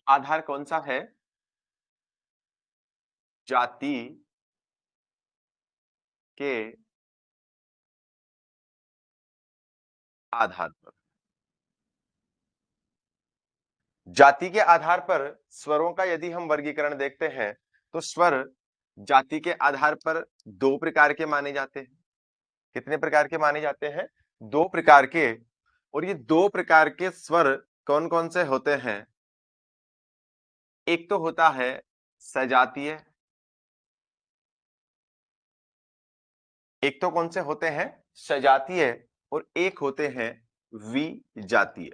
आधार कौन सा है? जाति के आधार पर। जाति के आधार पर स्वरों का यदि हम वर्गीकरण देखते हैं, तो स्वर जाति के आधार पर 2 प्रकार के माने जाते हैं। कितने प्रकार के माने जाते हैं? 2 प्रकार के। और ये 2 प्रकार के स्वर कौन-कौन से होते हैं? एक तो होता है सजातीय, एक तो कौन से होते हैं? सजातीय, और एक होते हैं विजातीय।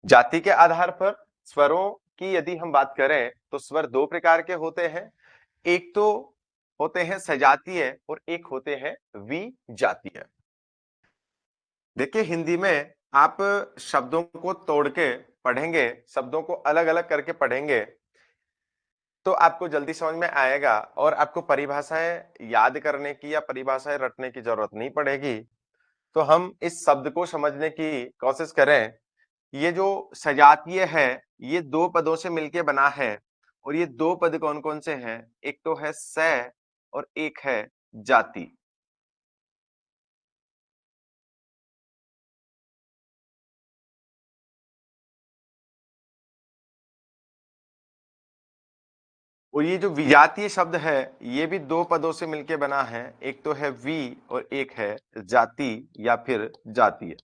जाति के आधार पर स्वरों की यदि हम बात करें, तो स्वर 2 प्रकार के होते हैं। एक तो होते हैं सजातीय और एक होते हैं विजातीय। देखिए, हिंदी में आप शब्दों को तोड़ के पढ़ेंगे, शब्दों को अलग-अलग करके पढ़ेंगे, तो आपको जल्दी समझ में आएगा और आपको परिभाषाएँ याद करने की या परिभाषाएँ रटने की ज़रूरत नहीं पड़ेगी। तो हम इस शब्द को समझने की कोशिश करें। ये जो सजातीय है, ये 2 पदों से मिलके बना है, और ये 2 पद कौन-कौन से हैं? एक तो है सै और एक है जाति। और ये जो विजातीय शब्द है, ये भी 2 पदों से मिलके बना है। एक तो है वि और एक है जाति या फिर जातीय।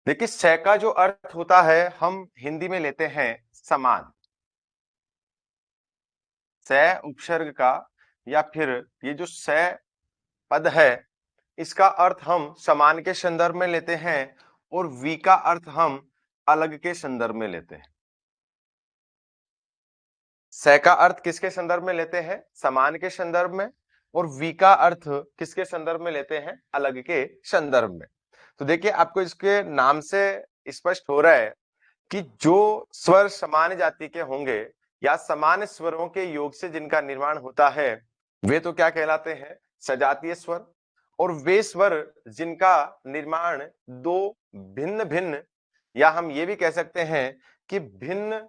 देखिए, सै का जो अर्थ होता है, हम हिंदी में लेते हैं समान। सै उपसर्ग का या फिर ये जो सै पद है, इसका अर्थ हम समान के संदर्भ में लेते हैं और वी का अर्थ हम अलग के संदर्भ में लेते हैं। सै का अर्थ किसके संदर्भ में लेते हैं? समान के संदर्भ में। और वी का अर्थ किसके संदर्भ में लेते हैं? अलग के संदर्भ में। तो देखिए, आपको इसके नाम से स्पष्ट हो रहा है कि जो स्वर समान जाति के होंगे या समान स्वरों के योग से जिनका निर्माण होता है, वे तो क्या कहलाते हैं? सजातीय स्वर। और वे स्वर जिनका निर्माण 2 भिन्न-भिन्न, या हम ये भी कह सकते हैं कि भिन्न